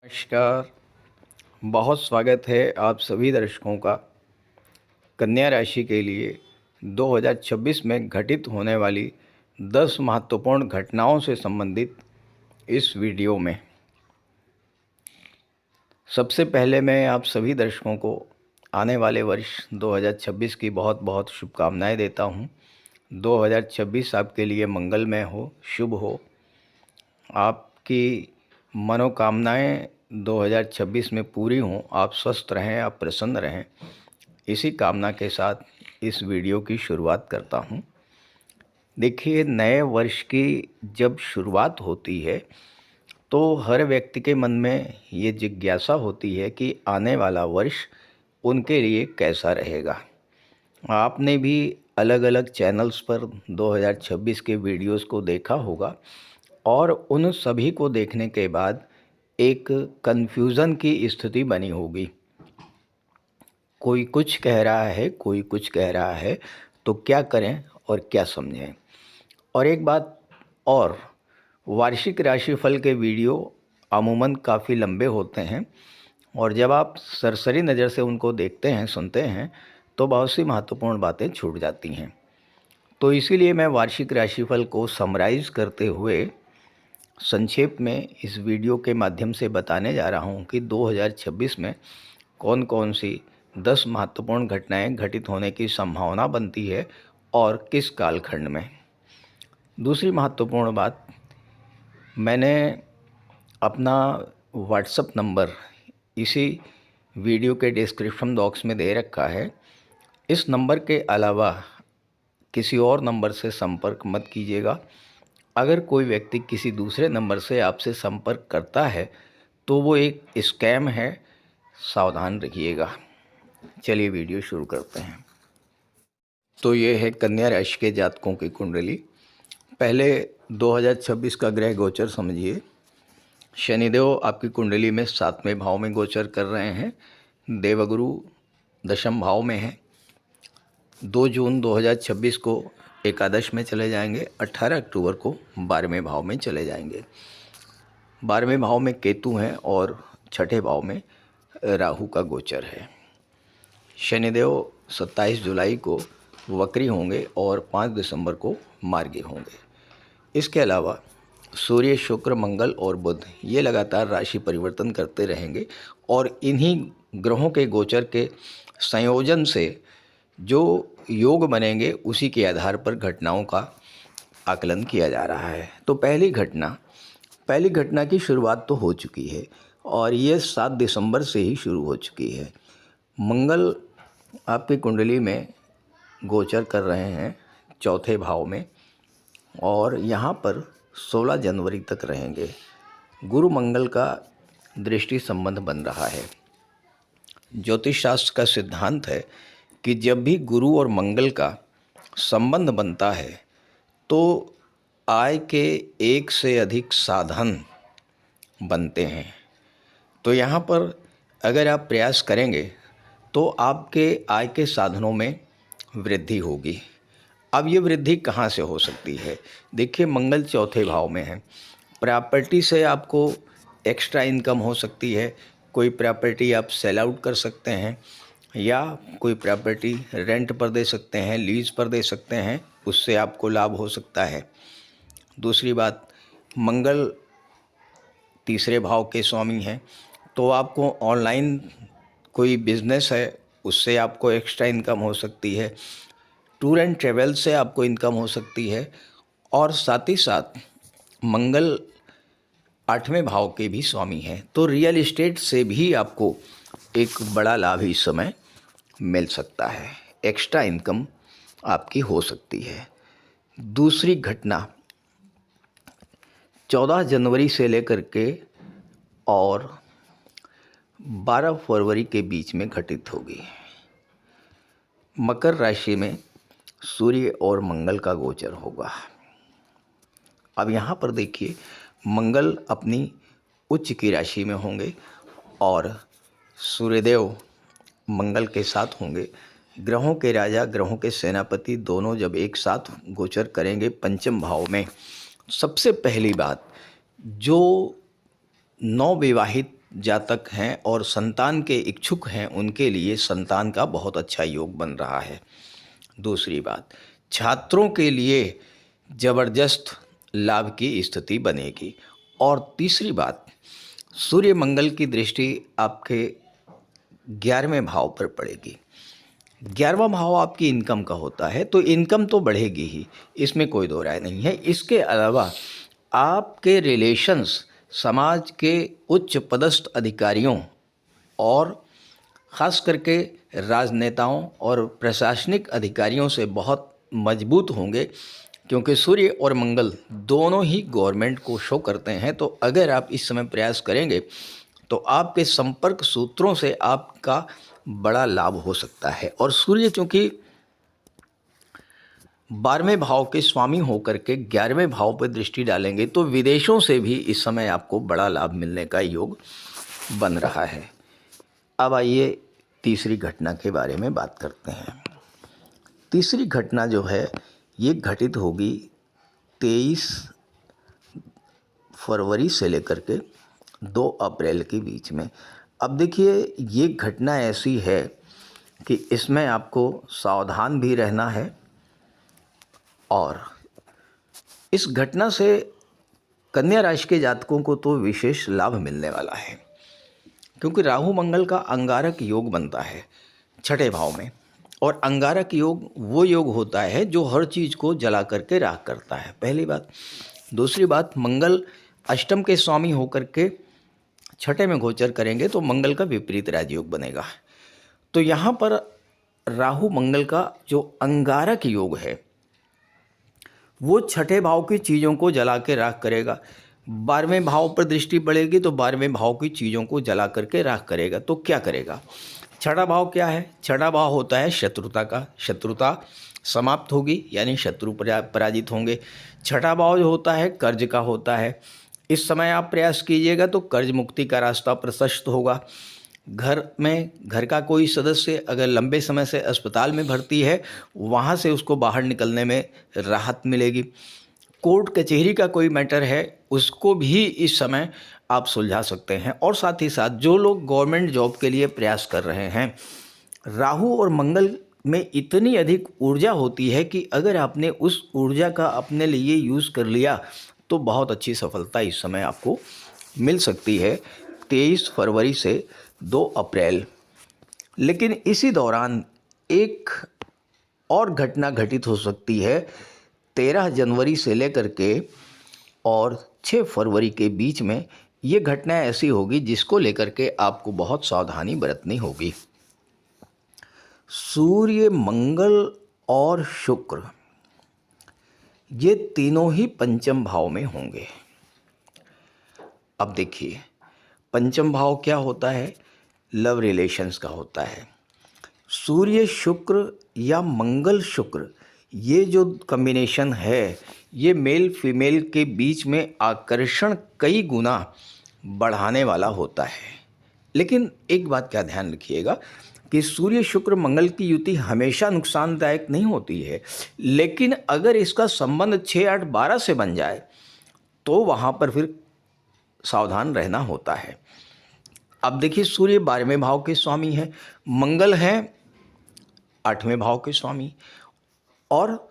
नमस्कार। बहुत स्वागत है आप सभी दर्शकों का कन्या राशि के लिए 2026 में घटित होने वाली 10 महत्वपूर्ण घटनाओं से संबंधित इस वीडियो में। सबसे पहले मैं आप सभी दर्शकों को आने वाले वर्ष 2026 की बहुत बहुत शुभकामनाएं देता हूं। 2026 आपके लिए मंगलमय हो, शुभ हो। आपकी मनोकामनाएं 2026 में पूरी हों, आप स्वस्थ रहें, आप प्रसन्न रहें। इसी कामना के साथ इस वीडियो की शुरुआत करता हूं। देखिए, नए वर्ष की जब शुरुआत होती है तो हर व्यक्ति के मन में ये जिज्ञासा होती है कि आने वाला वर्ष उनके लिए कैसा रहेगा। आपने भी अलग अलग चैनल्स पर 2026 के वीडियोस को देखा होगा और उन सभी को देखने के बाद एक कन्फ्यूज़न की स्थिति बनी होगी। कोई कुछ कह रहा है, कोई कुछ कह रहा है, तो क्या करें और क्या समझें। और एक बात और, वार्षिक राशिफल के वीडियो अमूमन काफ़ी लंबे होते हैं और जब आप सरसरी नज़र से उनको देखते हैं, सुनते हैं, तो बहुत सी महत्वपूर्ण बातें छूट जाती हैं। तो इसीलिए मैं वार्षिक राशिफल को समराइज़ करते हुए संक्षेप में इस वीडियो के माध्यम से बताने जा रहा हूं कि 2026 में कौन कौन सी 10 महत्वपूर्ण घटनाएं घटित होने की संभावना बनती है और किस कालखंड में। दूसरी महत्वपूर्ण बात, मैंने अपना व्हाट्सएप नंबर इसी वीडियो के डिस्क्रिप्शन बॉक्स में दे रखा है। इस नंबर के अलावा किसी और नंबर से संपर्क मत कीजिएगा। अगर कोई व्यक्ति किसी दूसरे नंबर से आपसे संपर्क करता है तो वो एक स्कैम है, सावधान रहिएगा। चलिए वीडियो शुरू करते हैं। तो ये है कन्या राशि के जातकों की कुंडली। पहले 2026 का ग्रह गोचर समझिए। शनिदेव आपकी कुंडली में 7वें भाव में गोचर कर रहे हैं। देवगुरु दशम भाव में है। 2 जून 2026 को एकादश में चले जाएंगे। 18 अक्टूबर को 12वें भाव में चले जाएंगे। 12वें भाव में केतु हैं और 6ठे भाव में राहु का गोचर है। शनिदेव 27 जुलाई को वक्री होंगे और 5 दिसंबर को मार्गी होंगे। इसके अलावा सूर्य, शुक्र, मंगल और बुध ये लगातार राशि परिवर्तन करते रहेंगे और इन्हीं ग्रहों के गोचर के संयोजन से जो योग बनेंगे उसी के आधार पर घटनाओं का आकलन किया जा रहा है। तो पहली घटना की शुरुआत तो हो चुकी है और ये 7 दिसंबर से ही शुरू हो चुकी है। मंगल आपकी कुंडली में गोचर कर रहे हैं 4थे भाव में और यहाँ पर 16 जनवरी तक रहेंगे। गुरु मंगल का दृष्टि संबंध बन रहा है। ज्योतिष शास्त्र का सिद्धांत है कि जब भी गुरु और मंगल का संबंध बनता है तो आय के एक से अधिक साधन बनते हैं। तो यहाँ पर अगर आप प्रयास करेंगे तो आपके आय के साधनों में वृद्धि होगी। अब ये वृद्धि कहाँ से हो सकती है? देखिए, मंगल 4थे भाव में है। प्रॉपर्टी से आपको एक्स्ट्रा इनकम हो सकती है। कोई प्रॉपर्टी आप सेल आउट कर सकते हैं या कोई प्रॉपर्टी रेंट पर दे सकते हैं, लीज पर दे सकते हैं, उससे आपको लाभ हो सकता है। दूसरी बात, मंगल 3रे भाव के स्वामी हैं, तो आपको ऑनलाइन कोई बिजनेस है उससे आपको एक्स्ट्रा इनकम हो सकती है। टूर एंड ट्रेवल से आपको इनकम हो सकती है और साथ ही साथ मंगल 8वें भाव के भी स्वामी हैं, तो रियल एस्टेट से भी आपको एक बड़ा लाभ इस समय मिल सकता है। एक्स्ट्रा इनकम आपकी हो सकती है। दूसरी घटना 14 जनवरी से लेकर के और 12 फरवरी के बीच में घटित होगी। मकर राशि में सूर्य और मंगल का गोचर होगा। अब यहाँ पर देखिए, मंगल अपनी उच्च की राशि में होंगे और सूर्यदेव मंगल के साथ होंगे। ग्रहों के राजा, ग्रहों के सेनापति दोनों जब एक साथ गोचर करेंगे पंचम भाव में, सबसे पहली बात, जो नवविवाहित जातक हैं और संतान के इच्छुक हैं उनके लिए संतान का बहुत अच्छा योग बन रहा है। दूसरी बात, छात्रों के लिए ज़बरदस्त लाभ की स्थिति बनेगी। और तीसरी बात, सूर्य मंगल की दृष्टि आपके 11वें भाव पर पड़ेगी। 11वां भाव आपकी इनकम का होता है, तो इनकम तो बढ़ेगी ही, इसमें कोई दो राय नहीं है। इसके अलावा आपके रिलेशंस समाज के उच्च पदस्थ अधिकारियों और ख़ास करके राजनेताओं और प्रशासनिक अधिकारियों से बहुत मजबूत होंगे, क्योंकि सूर्य और मंगल दोनों ही गवर्नमेंट को शो करते हैं। तो अगर आप इस समय प्रयास करेंगे तो आपके संपर्क सूत्रों से आपका बड़ा लाभ हो सकता है। और सूर्य चूँकि 12वें भाव के स्वामी होकर के 11वें भाव पर दृष्टि डालेंगे, तो विदेशों से भी इस समय आपको बड़ा लाभ मिलने का योग बन रहा है। अब आइए तीसरी घटना के बारे में बात करते हैं। तीसरी घटना जो है ये घटित होगी 23 फरवरी से लेकर के 2 अप्रैल के बीच में। अब देखिए, ये घटना ऐसी है कि इसमें आपको सावधान भी रहना है और इस घटना से कन्या राशि के जातकों को तो विशेष लाभ मिलने वाला है, क्योंकि राहु मंगल का अंगारक योग बनता है 6ठे भाव में। और अंगारक योग वो योग होता है जो हर चीज़ को जला करके राख करता है, पहली बात। दूसरी बात, मंगल अष्टम के स्वामी होकर के 6ठे में गोचर करेंगे तो मंगल का विपरीत राजयोग बनेगा। तो यहाँ पर राहु मंगल का जो अंगारक योग है वो 6ठे भाव की चीज़ों को जला के राख करेगा। 12वें भाव पर दृष्टि पड़ेगी तो 12वें भाव की चीज़ों को जला करके राख करेगा। तो क्या करेगा? 6ठा भाव क्या है? 6ठा भाव होता है शत्रुता का। शत्रुता समाप्त होगी, यानी शत्रु पराजित होंगे। 6ठा भाव जो होता है कर्ज का होता है। इस समय आप प्रयास कीजिएगा तो कर्ज मुक्ति का रास्ता प्रशस्त होगा। घर का कोई सदस्य अगर लंबे समय से अस्पताल में भर्ती है, वहाँ से उसको बाहर निकलने में राहत मिलेगी। कोर्ट कचहरी का कोई मैटर है, उसको भी इस समय आप सुलझा सकते हैं। और साथ ही साथ जो लोग गवर्नमेंट जॉब के लिए प्रयास कर रहे हैं, राहु और मंगल में इतनी अधिक ऊर्जा होती है कि अगर आपने उस ऊर्जा का अपने लिए यूज़ कर लिया तो बहुत अच्छी सफलता इस समय आपको मिल सकती है 23 फरवरी से 2 अप्रैल। लेकिन इसी दौरान एक और घटना घटित हो सकती है 13 जनवरी से लेकर के और 6 फरवरी के बीच में। ये घटना ऐसी होगी जिसको लेकर के आपको बहुत सावधानी बरतनी होगी। सूर्य, मंगल और शुक्र ये तीनों ही पंचम भाव में होंगे। अब देखिए, पंचम भाव क्या होता है? लव रिलेशंस का होता है। सूर्य शुक्र या मंगल शुक्र, ये जो कॉम्बिनेशन है ये मेल फीमेल के बीच में आकर्षण कई गुना बढ़ाने वाला होता है। लेकिन एक बात क्या ध्यान रखिएगा कि सूर्य शुक्र मंगल की युति हमेशा नुकसानदायक नहीं होती है, लेकिन अगर इसका संबंध 6, 8, 12 से बन जाए तो वहाँ पर फिर सावधान रहना होता है। अब देखिए, सूर्य 12वें भाव के स्वामी हैं, मंगल हैं 8वें भाव के स्वामी, और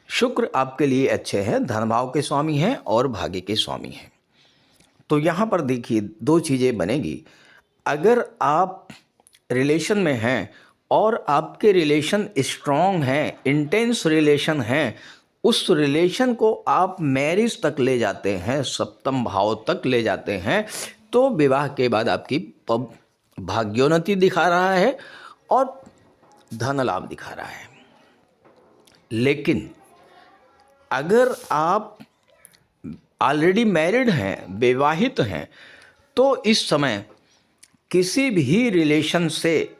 शुक्र आपके लिए अच्छे हैं, धन भाव के स्वामी हैं और भाग्य के स्वामी हैं। तो यहाँ पर देखिए 2 चीज़ें बनेगी। अगर आप रिलेशन में हैं और आपके रिलेशन स्ट्रॉन्ग हैं, इंटेंस रिलेशन हैं, उस रिलेशन को आप मैरिज तक ले जाते हैं, सप्तम भाव तक ले जाते हैं, तो विवाह के बाद आपकी भाग्योन्नति दिखा रहा है और धन लाभ दिखा रहा है। लेकिन अगर आप ऑलरेडी मैरिड हैं, विवाहित हैं, तो इस समय किसी भी रिलेशन से,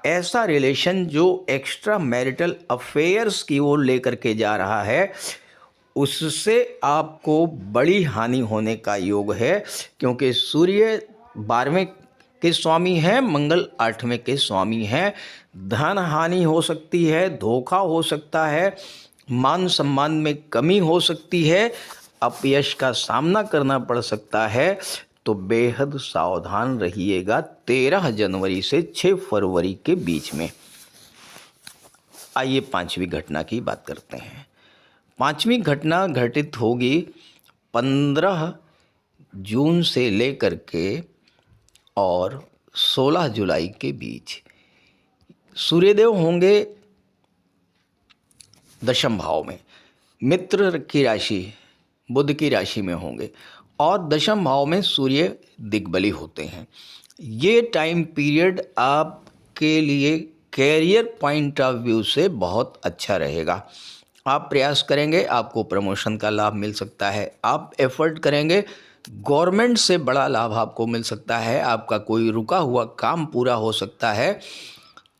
ऐसा रिलेशन जो एक्स्ट्रा मैरिटल अफेयर्स की ओर लेकर के जा रहा है, उससे आपको बड़ी हानि होने का योग है, क्योंकि सूर्य 12वें के स्वामी हैं, मंगल 8वें के स्वामी हैं। धन हानि हो सकती है, धोखा हो सकता है, मान सम्मान में कमी हो सकती है, अपयश का सामना करना पड़ सकता है। तो बेहद सावधान रहिएगा 13 जनवरी से 6 फरवरी के बीच में। आइए पांचवी घटना की बात करते हैं। पांचवी घटना घटित होगी 15 जून से लेकर के और 16 जुलाई के बीच। सूर्यदेव होंगे दशम भाव में, मित्र की राशि बुध की राशि में होंगे और दशम भाव में सूर्य दिग्बली होते हैं। ये टाइम पीरियड आपके लिए कैरियर पॉइंट ऑफ व्यू से बहुत अच्छा रहेगा। आप प्रयास करेंगे, आपको प्रमोशन का लाभ मिल सकता है। आप एफर्ट करेंगे, गवर्नमेंट से बड़ा लाभ आपको मिल सकता है। आपका कोई रुका हुआ काम पूरा हो सकता है,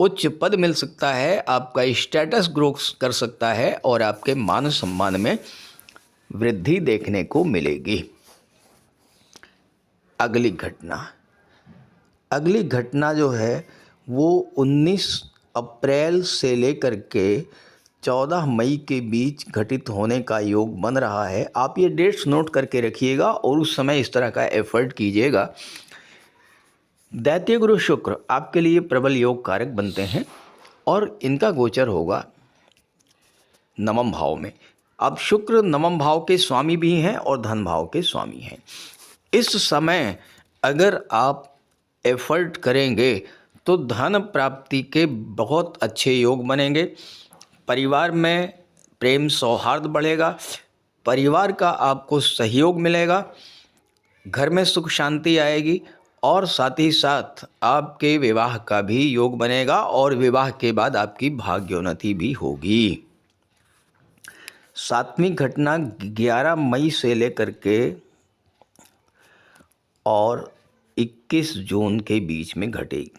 उच्च पद मिल सकता है, आपका स्टेटस ग्रो कर सकता है और आपके मान सम्मान में वृद्धि देखने को मिलेगी। अगली घटना जो है वो 19 अप्रैल से लेकर के 14 मई के बीच घटित होने का योग बन रहा है। आप ये डेट्स नोट करके रखिएगा और उस समय इस तरह का एफर्ट कीजिएगा। दैत्य गुरु शुक्र आपके लिए प्रबल योग कारक बनते हैं और इनका गोचर होगा नवम भाव में। अब शुक्र नवम भाव के स्वामी भी हैं और धन भाव के स्वामी हैं। इस समय अगर आप एफर्ट करेंगे तो धन प्राप्ति के बहुत अच्छे योग बनेंगे। परिवार में प्रेम सौहार्द बढ़ेगा, परिवार का आपको सहयोग मिलेगा, घर में सुख शांति आएगी और साथ ही साथ आपके विवाह का भी योग बनेगा और विवाह के बाद आपकी भाग्योन्नति भी होगी। सातवीं घटना 11 मई से लेकर के और 21 जून के बीच में घटेगी।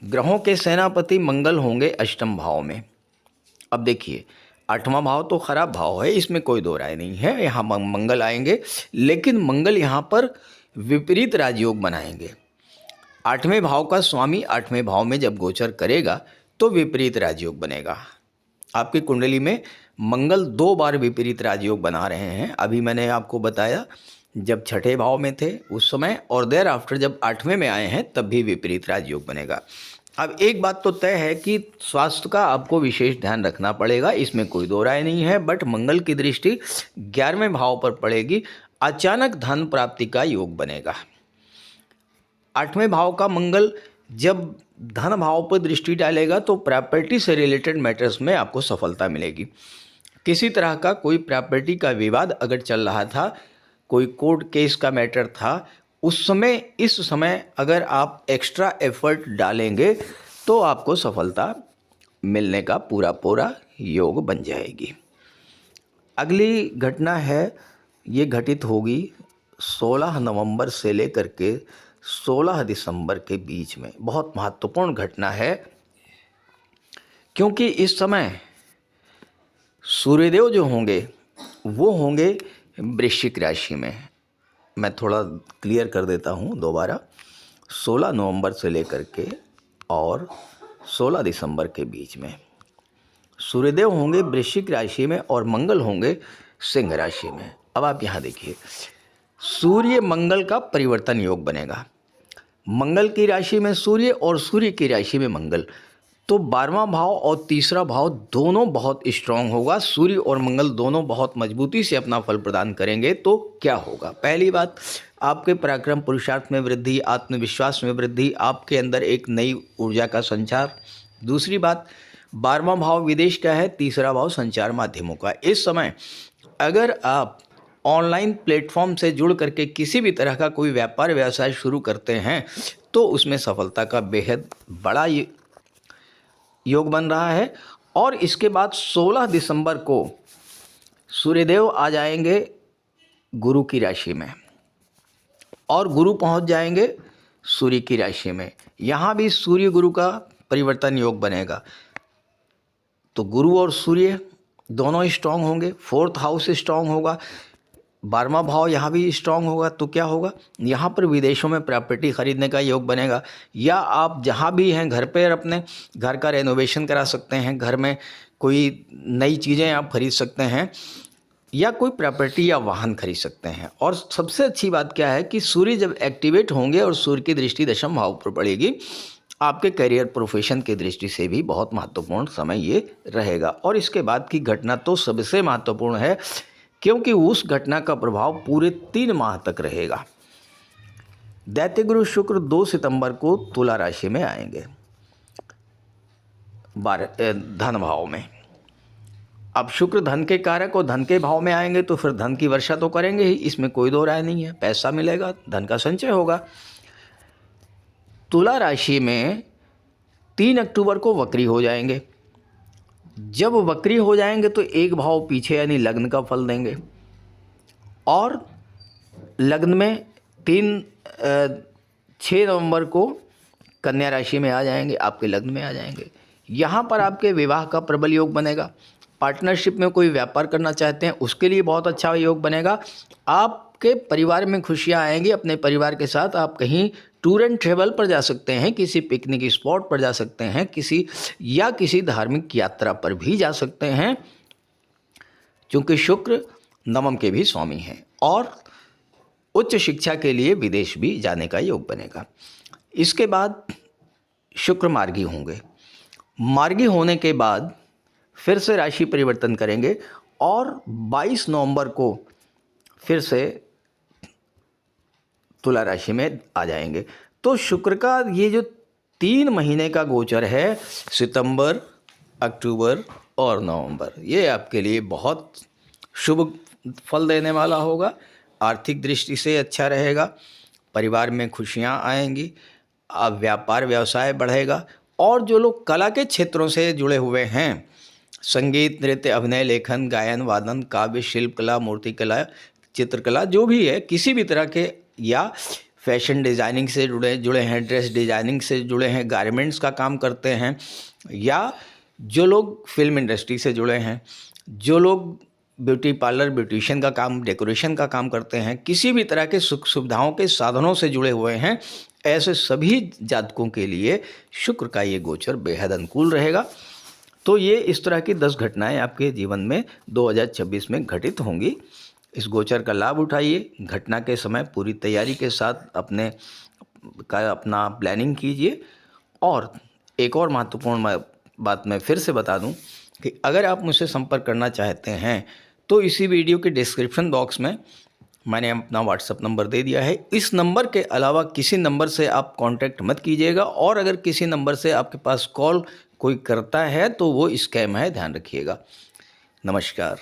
ग्रहों के सेनापति मंगल होंगे अष्टम भाव में। अब देखिए, आठवां भाव तो खराब भाव है, इसमें कोई दो राय नहीं है। यहाँ मंगल आएंगे, लेकिन मंगल यहाँ पर विपरीत राजयोग बनाएंगे। आठवें भाव का स्वामी आठवें भाव में जब गोचर करेगा तो विपरीत राजयोग बनेगा। आपकी कुंडली में मंगल 2 बार विपरीत राजयोग बना रहे हैं। अभी मैंने आपको बताया जब छठे भाव में थे उस समय, और देर आफ्टर जब 8वें में आए हैं तब भी विपरीत राजयोग बनेगा। अब एक बात तो तय है कि स्वास्थ्य का आपको विशेष ध्यान रखना पड़ेगा, इसमें कोई दो राय नहीं है। बट मंगल की दृष्टि 11वें भाव पर पड़ेगी, अचानक धन प्राप्ति का योग बनेगा। 8वें भाव का मंगल जब धन भाव पर दृष्टि डालेगा तो प्रॉपर्टी से रिलेटेड मैटर्स में आपको सफलता मिलेगी। किसी तरह का कोई प्रॉपर्टी का विवाद अगर चल रहा था, कोई कोर्ट केस का मैटर था, उस समय इस समय अगर आप एक्स्ट्रा एफर्ट डालेंगे तो आपको सफलता मिलने का पूरा योग बन जाएगी। अगली घटना है, ये घटित होगी 16 नवंबर से लेकर के 16 दिसंबर के बीच में। बहुत महत्वपूर्ण घटना है, क्योंकि इस समय सूर्यदेव जो होंगे वो होंगे वृश्चिक राशि में। मैं थोड़ा क्लियर कर देता हूँ दोबारा। 16 नवंबर से लेकर के और 16 दिसंबर के बीच में सूर्यदेव होंगे वृश्चिक राशि में और मंगल होंगे सिंह राशि में। अब आप यहाँ देखिए, सूर्य मंगल का परिवर्तन योग बनेगा। मंगल की राशि में सूर्य और सूर्य की राशि में मंगल, तो 12वां भाव और तीसरा भाव दोनों बहुत स्ट्रांग होगा। सूर्य और मंगल दोनों बहुत मजबूती से अपना फल प्रदान करेंगे। तो क्या होगा? पहली बात, आपके पराक्रम पुरुषार्थ में वृद्धि, आत्मविश्वास में वृद्धि, आपके अंदर एक नई ऊर्जा का संचार। दूसरी बात, 12वां भाव विदेश का है, तीसरा भाव संचार माध्यमों का। इस समय अगर आप ऑनलाइन प्लेटफॉर्म से जुड़ करके किसी भी तरह का कोई व्यापार व्यवसाय शुरू करते हैं तो उसमें सफलता का बेहद बड़ा योग बन रहा है। और इसके बाद 16 दिसंबर को सूर्यदेव आ जाएंगे गुरु की राशि में और गुरु पहुंच जाएंगे सूर्य की राशि में। यहाँ भी सूर्य गुरु का परिवर्तन योग बनेगा, तो गुरु और सूर्य दोनों स्ट्रांग होंगे। 4th हाउस स्ट्रांग होगा, 12वां भाव यहाँ भी स्ट्रांग होगा। तो क्या होगा? यहाँ पर विदेशों में प्रॉपर्टी खरीदने का योग बनेगा, या आप जहाँ भी हैं घर पर अपने घर का रेनोवेशन करा सकते हैं, घर में कोई नई चीज़ें आप खरीद सकते हैं, या कोई प्रॉपर्टी या वाहन खरीद सकते हैं। और सबसे अच्छी बात क्या है कि सूर्य जब एक्टिवेट होंगे और सूर्य की दृष्टि दशम भाव पर पड़ेगी, आपके करियर प्रोफेशन की दृष्टि से भी बहुत महत्वपूर्ण समय ये रहेगा। और इसके बाद की घटना तो सबसे महत्वपूर्ण है, क्योंकि उस घटना का प्रभाव पूरे 3 माह तक रहेगा। दैत्य गुरु शुक्र 2 सितंबर को तुला राशि में आएंगे, धन भाव में। अब शुक्र धन के कारक और धन के भाव में आएंगे तो फिर धन की वर्षा तो करेंगे ही, इसमें कोई दो राय नहीं है। पैसा मिलेगा, धन का संचय होगा। तुला राशि में 3 अक्टूबर को वक्री हो जाएंगे। जब वक्री हो जाएंगे तो एक भाव पीछे यानी लग्न का फल देंगे, और लग्न में 6 नवंबर को कन्या राशि में आ जाएंगे, आपके लग्न में आ जाएंगे। यहाँ पर आपके विवाह का प्रबल योग बनेगा। पार्टनरशिप में कोई व्यापार करना चाहते हैं उसके लिए बहुत अच्छा योग बनेगा। आपके परिवार में खुशियाँ आएंगी। अपने परिवार के साथ आप कहीं टूर एंड ट्रेवल पर जा सकते हैं, किसी पिकनिक स्पॉट पर जा सकते हैं, किसी धार्मिक यात्रा पर भी जा सकते हैं, क्योंकि शुक्र नवम के भी स्वामी हैं। और उच्च शिक्षा के लिए विदेश भी जाने का योग बनेगा। इसके बाद शुक्र मार्गी होंगे। मार्गी होने के बाद फिर से राशि परिवर्तन करेंगे और 22 नवंबर को फिर से तुला राशि में आ जाएंगे। तो शुक्र का ये जो 3 महीने का गोचर है, सितंबर, अक्टूबर और नवंबर, ये आपके लिए बहुत शुभ फल देने वाला होगा। आर्थिक दृष्टि से अच्छा रहेगा, परिवार में खुशियाँ आएंगी, अब व्यापार व्यवसाय बढ़ेगा। और जो लोग कला के क्षेत्रों से जुड़े हुए हैं, संगीत, नृत्य, अभिनय, लेखन, गायन, वादन, काव्य, शिल्प कला, मूर्ति कला, चित्रकला, जो भी है, किसी भी तरह के, या फैशन डिज़ाइनिंग से जुड़े हैं, ड्रेस डिज़ाइनिंग से जुड़े हैं, गारमेंट्स का काम करते हैं, या जो लोग फिल्म इंडस्ट्री से जुड़े हैं, जो लोग ब्यूटी पार्लर, ब्यूटिशियन का काम, डेकोरेशन का काम करते हैं, किसी भी तरह के सुख सुविधाओं के साधनों से जुड़े हुए हैं, ऐसे सभी जातकों के लिए शुक्र का ये गोचर बेहद अनुकूल रहेगा। तो ये इस तरह की 10 घटनाएं आपके जीवन में 2026 में घटित होंगी। इस गोचर का लाभ उठाइए। घटना के समय पूरी तैयारी के साथ अपना प्लानिंग कीजिए। और एक और महत्वपूर्ण बात मैं फिर से बता दूं कि अगर आप मुझसे संपर्क करना चाहते हैं तो इसी वीडियो के डिस्क्रिप्शन बॉक्स में मैंने अपना व्हाट्सअप नंबर दे दिया है। इस नंबर के अलावा किसी नंबर से आप कांटेक्ट मत कीजिएगा, और अगर किसी नंबर से आपके पास कॉल कोई करता है तो वो स्कैम है, ध्यान रखिएगा। नमस्कार।